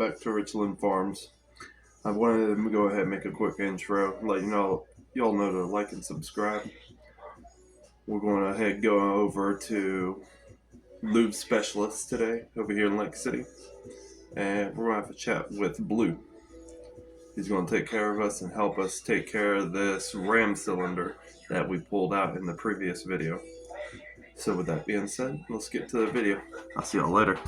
back to Richland Farms. I wanted to go ahead and make a quick intro, let y'all know to like and subscribe. We're going to ahead go over to lube specialists today over here in Lake City, and we're going to have a chat with Blue. He's going to take care of us and help us take care of this ram cylinder that we pulled out in the previous video. So with that being said, let's get to the video. I'll see y'all later.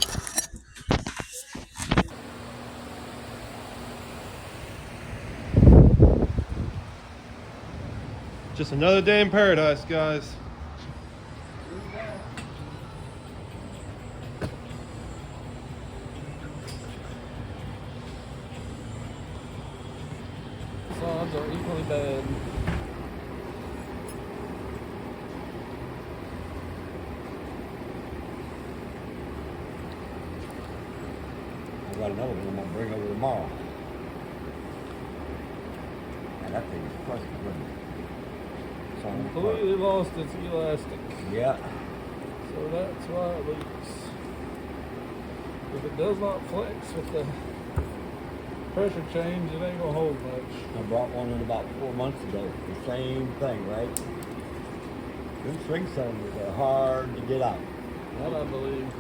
Just another day in paradise, guys. Odds are equally bad. I got another one I'm gonna bring over tomorrow. And that thing is crusty, wasn't it? Completely lost its elastic. Yeah. So that's why it leaks. If it does not flex with the pressure change, it ain't gonna hold much. I brought one in about 4 months ago. The same thing, right? Them string cylinders are hard to get out. That I believe.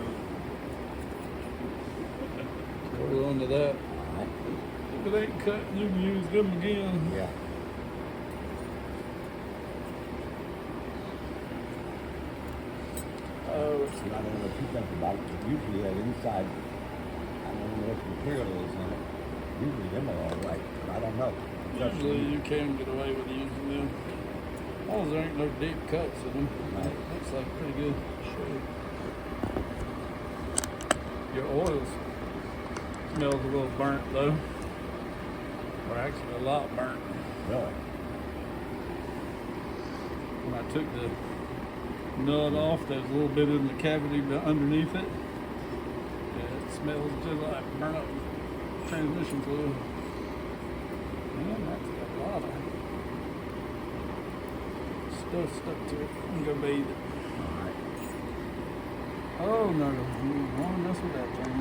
Hold on to that. Alright. If it ain't cut, you can use them again. Yeah. Oh, I don't know too much about it, but usually that inside, I don't know what material is in it. Usually them are alright, but I don't know. usually you can get away with using them. As long as there ain't no deep cuts in them. Right. Looks like pretty good shape. Your oils smells a little burnt though. Or actually a lot burnt. Really? When I took the nut off, there's a little bit in the cavity underneath it. Yeah, it smells just like burnt up transmission fluid. Man, that's got a lot of stuff stuck to it. I'm gonna bathe it. Alright. Oh no, you don't want to mess with that thing.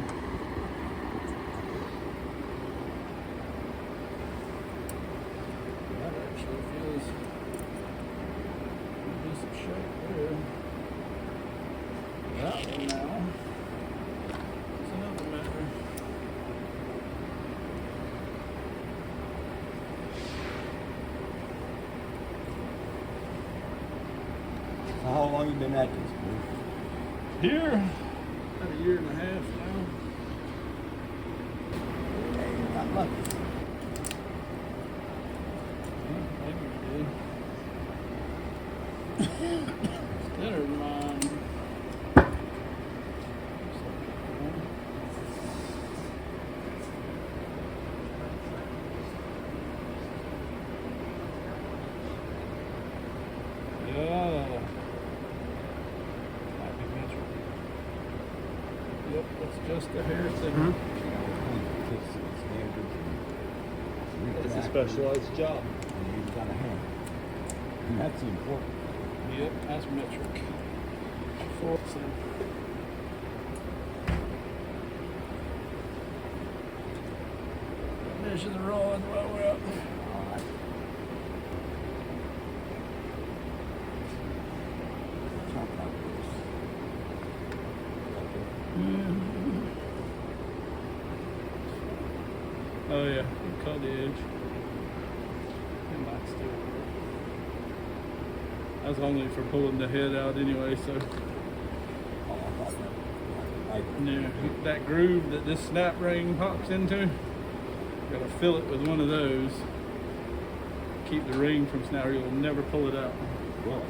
That actually feels a decent shape there. That one now. It's another matter. So how long you been at this, Bruce? Here, about a year and a half now. Hey, not much. Maybe we did. It's better than mine. Yeah. Yep, that's just a hair thing. It's a specialized job. You've got a hand. And that's important. Yep, that's metric. Forcing. Measure the rod while we're out there. Alright. Something like this. Oh yeah, you cut the edge. It might still work. That's only for pulling the head out anyway, so. Oh, I thought that. Yeah, that groove that this snap ring pops into, gotta fill it with one of those. Keep the ring from snapping, you'll never pull it out. Well,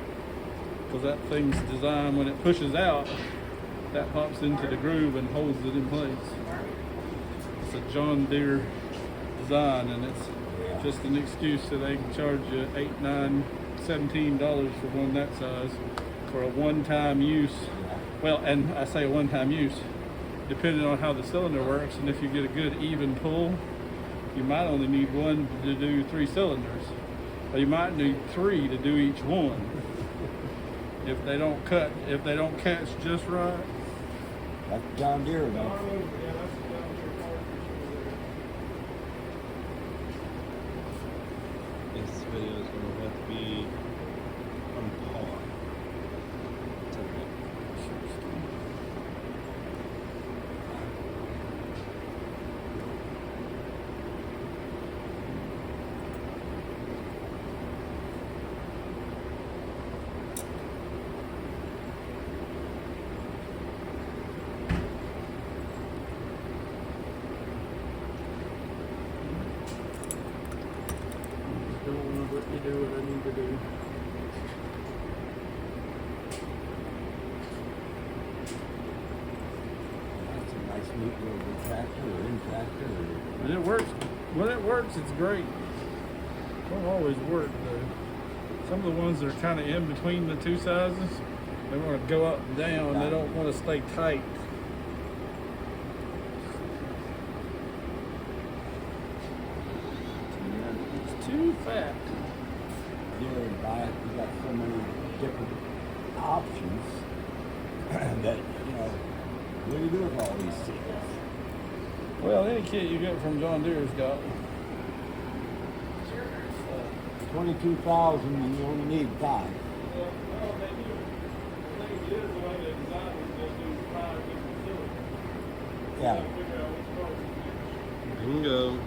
Because that thing's designed, when it pushes out, that pops into the groove and holds it in place. It's a John Deere design, and it's just an excuse so they can charge you $8, $9, $17 for one that size for a one-time use. Well, and I say one-time use, depending on how the cylinder works, and if you get a good even pull, you might only need one to do 3 cylinders, or you might need 3 to do each one. If they don't catch just right. that's John Deere though. this video is going to have to be on par. It's okay. Don't want to let me do what I need to do. That's a nice neat little tractor or in tractor or And it works. When it works, it's great. Don't always work though. Some of the ones that are kind of in between the two sizes, they want to go up and down. They don't want to stay tight. It's too fat. you buy it, you got so many different options that, you know, what do you do with all these things? Well, any kit you get from John Deere's got. 22,000 and you only need 5. Yeah. Bingo.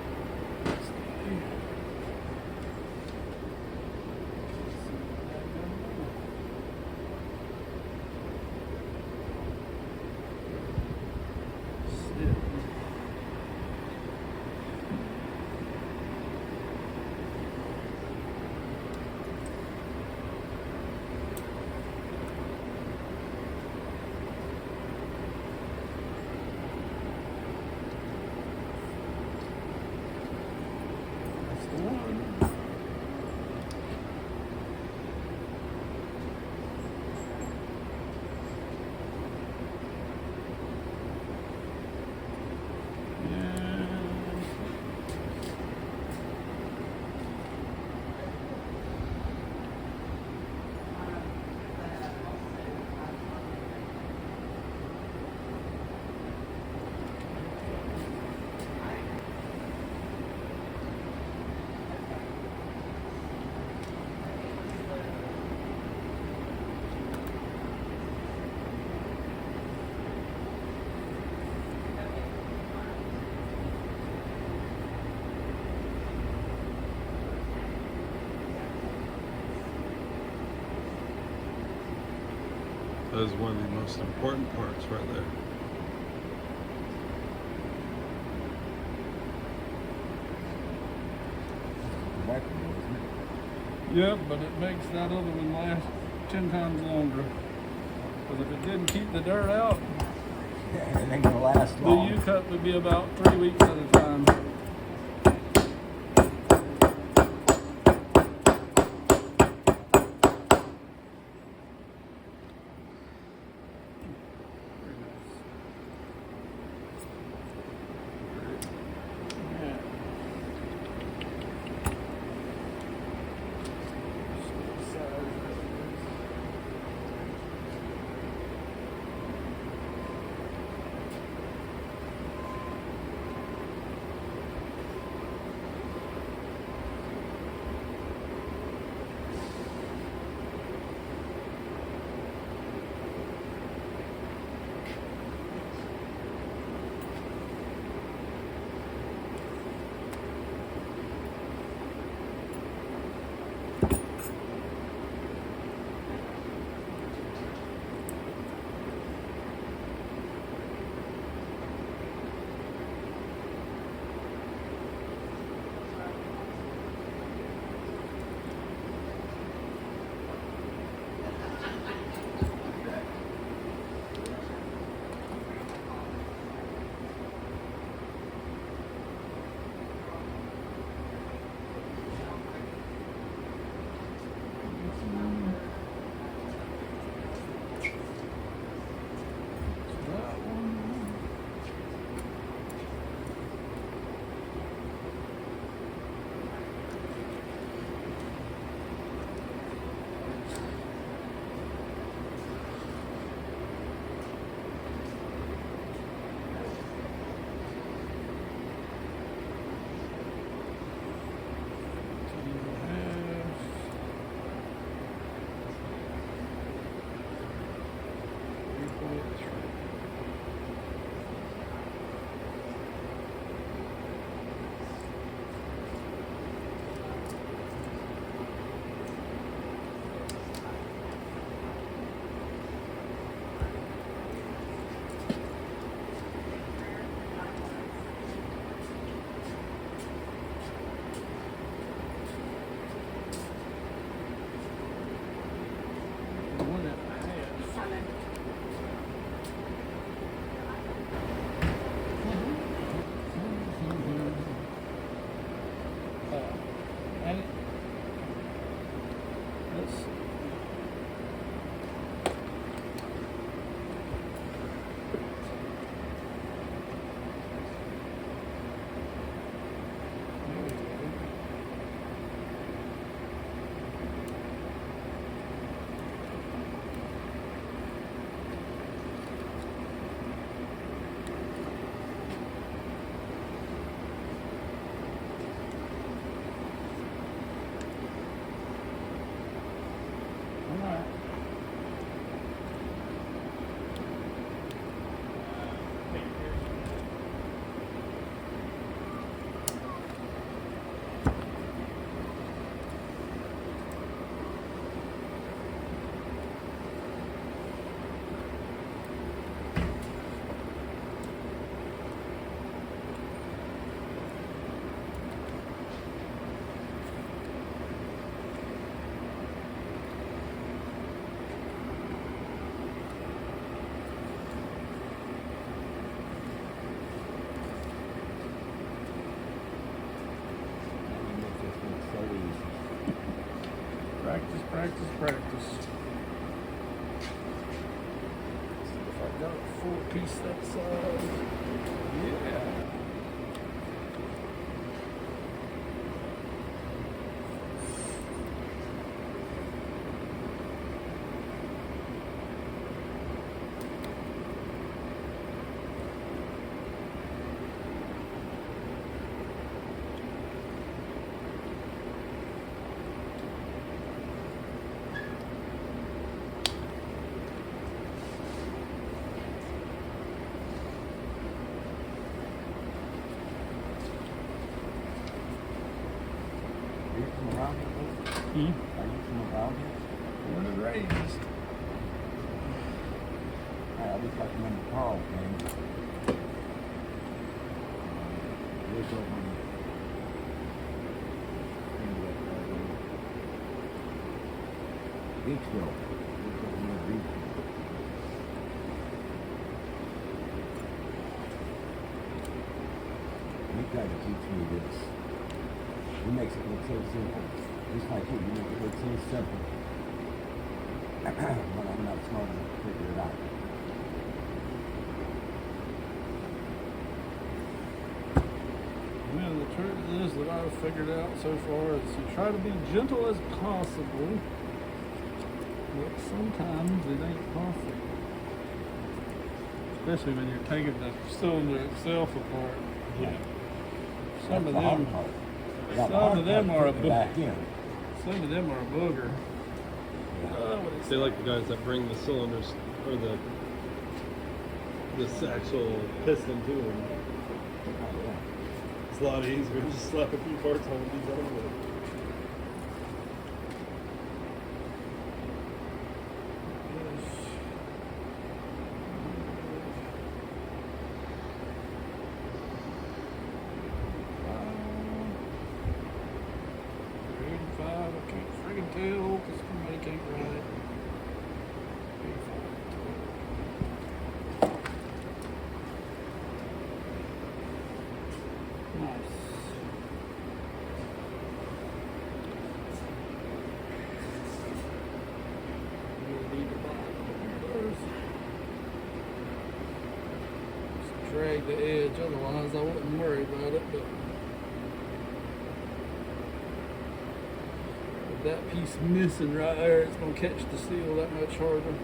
That is one of the most important parts right there. Yep, but it makes that other one last 10 times longer. Because if it didn't keep the dirt out, It ain't gonna last the long. U-cut would be about 3 weeks at a time. Practice, practice. See if I got a full piece that size. Yeah. Are you from around here? Hmm? Are you from around here? Born and raised. I always like to remember Carl came. Lived over in Beachville. Lived over near Beachville. He tried to teach me this. He makes it look so simple. Just like you make it look so simple. But I'm not smart enough to figure it out. Well, the truth is that I've figured out so far is you try to be gentle as possible, but sometimes it ain't possible. Especially when you're taking the cylinder itself apart. Yeah. Some of That's the hard them, part. Yeah, the some hard of them part are a is putting it back booger. in. Some of them are a booger. Yeah. They like the guys that bring the cylinders or this actual piston to them. Oh, yeah. It's a lot easier to just slap a few parts on these other ones. I can't friggin' tell because somebody can't ride it. Nice. Really need to buy those. Just drag the edge, otherwise I wouldn't worry about it, but with that piece missing right there, it's gonna catch the seal that much harder.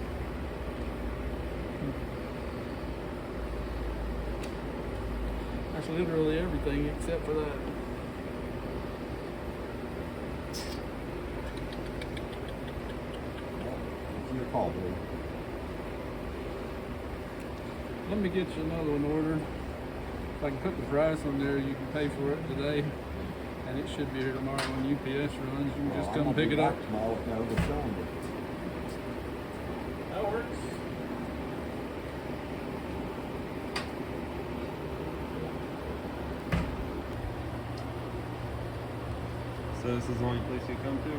That's literally everything except for that. It's your call, dude. Let me get you another one ordered. If I can put the price on there, you can pay for it today. And it should be here tomorrow when UPS runs. You can just come pick it up. Tomorrow with no other cylinder. That works. So this is the only place you come to?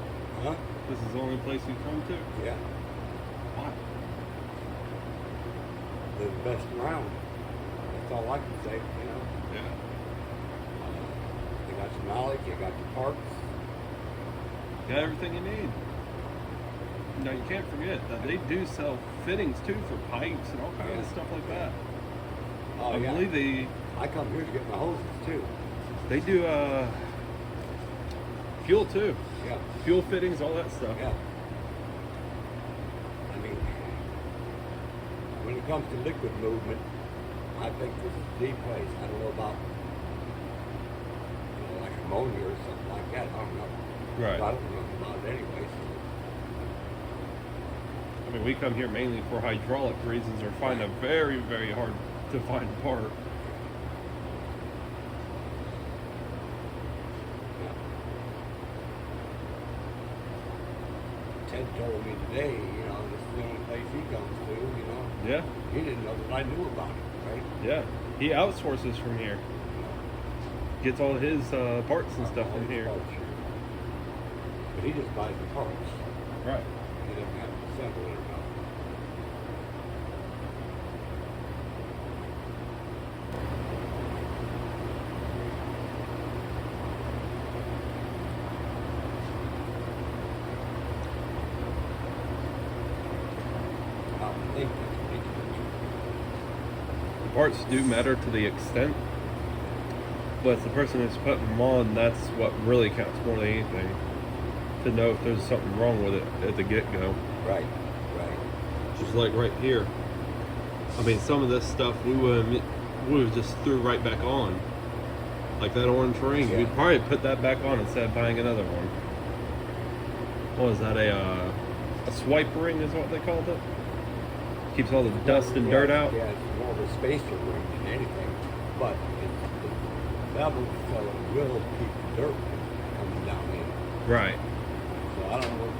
Huh? This is the only place you come to? Yeah. Why? They're the best around. That's all I can say, you know. Yeah. They got your knowledge, they got your parts. Got everything you need. Now you can't forget that they do sell fittings too for pipes and all kinds of Yeah. stuff like that. Oh, I yeah. believe I come here to get my hoses too. they do fuel too. Yeah. Fuel fittings, all that stuff. Yeah. I mean, when it comes to liquid movement, I think this is the place. I don't know about, you know, like ammonia or something like that. I don't know. Right. I don't know about it anyway. So. I mean, we come here mainly for hydraulic reasons or find a very, very hard to find part. Ted told me today, you know, this is the only place he comes to, you know. Yeah, He didn't know that I knew about it, right? yeah. He outsources from here. Gets all his parts and stuff from here. But he just buys the parts. Right. He doesn't have to assemble it or nothing. parts do matter to the extent, but it's the person who's putting them on that's what really counts more than anything. To know if there's something wrong with it at the get-go. Right, right. Just like right here. I mean, some of this stuff we would have just threw right back on. Like that orange ring, Yeah. we'd probably put that back on instead of buying another one. What is that, a swipe ring is what they called it? Keeps all the dust and dirt out? Yeah, it's more of a spacer ring than anything. But the bevel fella will keep the dirt coming down in. Right. So I don't know.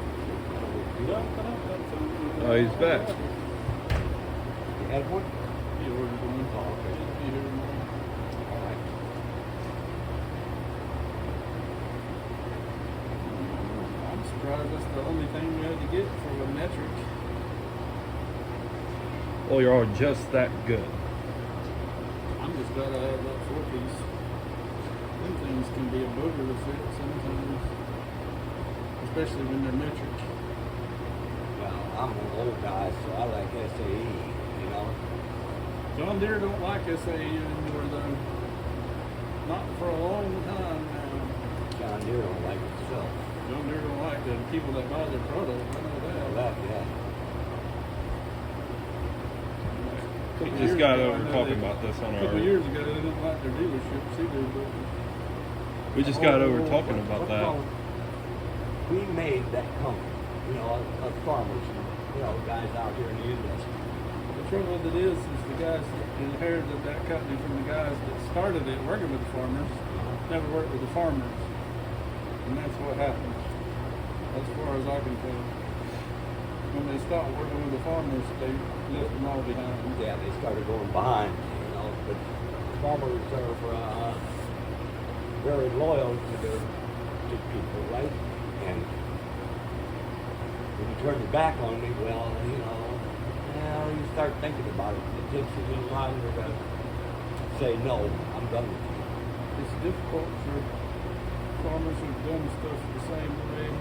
Oh, he's back. You had one? You ordered one. Oh, okay. You hear me? All right. I'm surprised that's the only thing we had to get for a metric. Well, you're all just that good. I'm just glad I have that 4-piece. Them things can be a booger to fit sometimes, especially when they're metric. Well, I'm an old guy, so I like SAE, you know. John Deere don't like SAE anymore though. Not for a long time now. John Deere don't like itself. John Deere don't like the people that buy their product. I know Well, that. yeah. We Couple just years got ago, I over know talking they- about this on A couple our... years ago, they didn't like their dealerships either, but We just got over talking about What that. about- We made that company, you know, us farmers, you know, guys out here in the industry. the trouble with it is the guys that inherited that company from the guys that started it working with the farmers never worked with the farmers, and that's what happened. As far as I can tell, when they stopped working with the farmers, they left them all behind. Yeah, they started going behind, you know, but farmers are very loyal to their people, right? And when you turn your back on me, well, you know, you start thinking about it. It takes you a little longer to say, no, I'm done with you. It's difficult for farmers who've done stuff the same way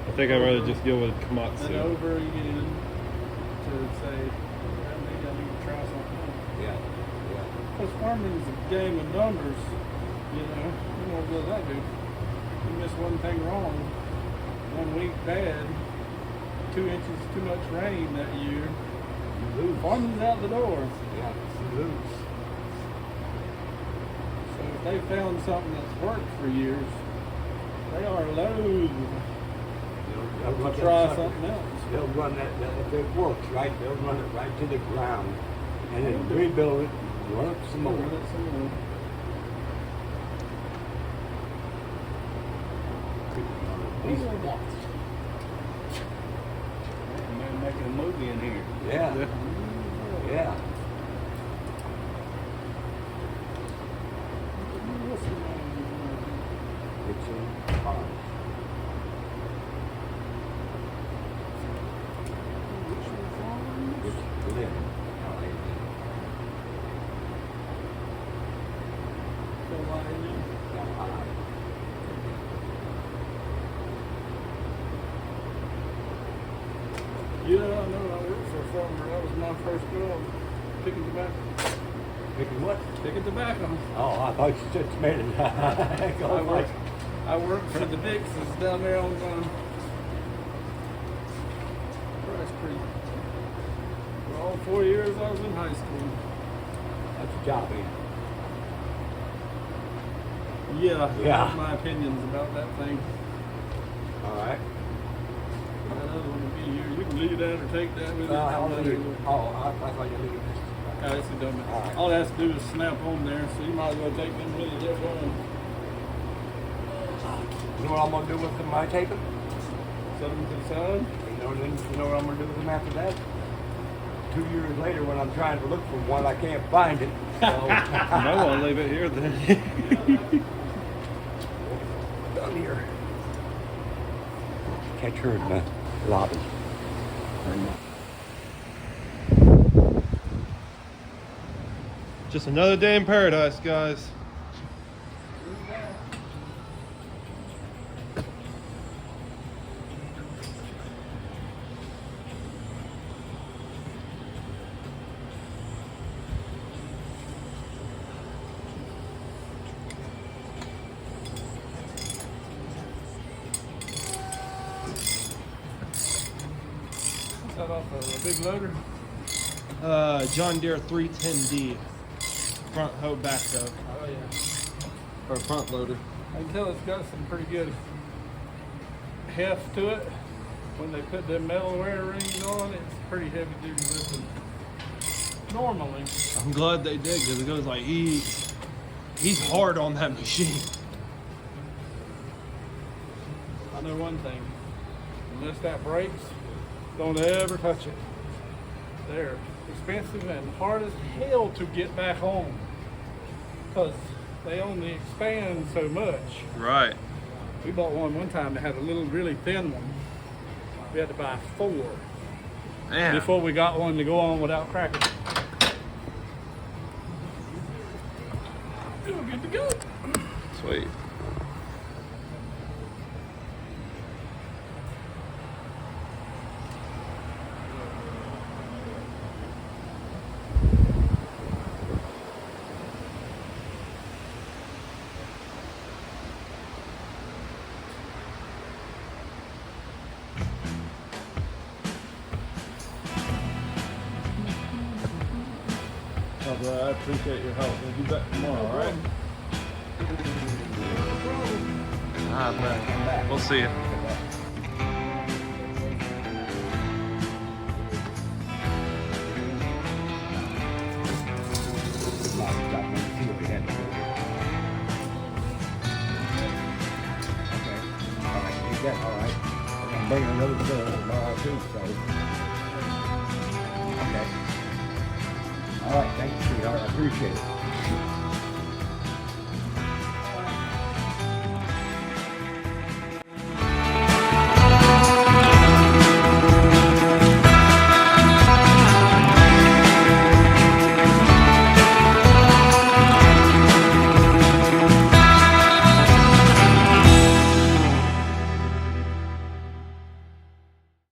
I think I'd rather just go with and Komatsu. over again to say, well, maybe I need to try something else. Yeah, yeah. Because farming is a game of numbers, you know. You know what I do. You miss one thing wrong, 1 week bad, 2 inches too much rain that year, You lose. farming's out the door. Yeah, you lose. So if they found something that's worked for years, they are loath They'll to run try that sucker. something else. They'll run that, if it works, right, they'll run it right to the ground and then rebuild it, run it some more. At least once. Man making a movie in here. Yeah, yeah. It's in farms. It's living. Yeah, I know. I worked for a farmer. That was my first job. Picking tobacco. Picking what? Picking tobacco. Oh, I thought you just made it. I worked for the Dixons down there on Rice Creek. For all 4 years I was in high school. That's a job, ain't it? Yeah, Yeah. that's my opinions about that thing. All right. That other one will be here. You can leave that or take that with you. Well, I'll I'm leave it. not sure. Oh, I thought you leave this. Yeah, it's a dumb. All right. All it has to do is snap on there, so you might as well take them with you. They're done. You know what I'm gonna do with my taping? Set them to the side. You know what I'm gonna do with them after that? 2 years later, when I'm trying to look for one, I can't find it. So, I want to leave it here then. done here. Catch her in the lobby. Just another day in paradise, guys. that off of a big loader? John Deere 310D. Front hoe, back hoe. Oh yeah. Or front loader. I can tell it's got some pretty good heft to it. When they put them metal wear rings on, it's pretty heavy duty lifting. Normally. I'm glad they did, because it goes like he's hard on that machine. I know one thing. Unless that breaks, don't ever touch it. They're expensive and hard as hell to get back on. Because they only expand so much. Right. We bought one time that had a little really thin one. We had to buy 4 Man. before we got one to go on without cracking. We're good to go. Sweet. Oh, bro, I appreciate your help. We'll be back tomorrow, all right? All right, man. We'll see you. All right. I'm bringing another bill tomorrow too, so. Okay. All right, thank you, sweetheart. I appreciate it.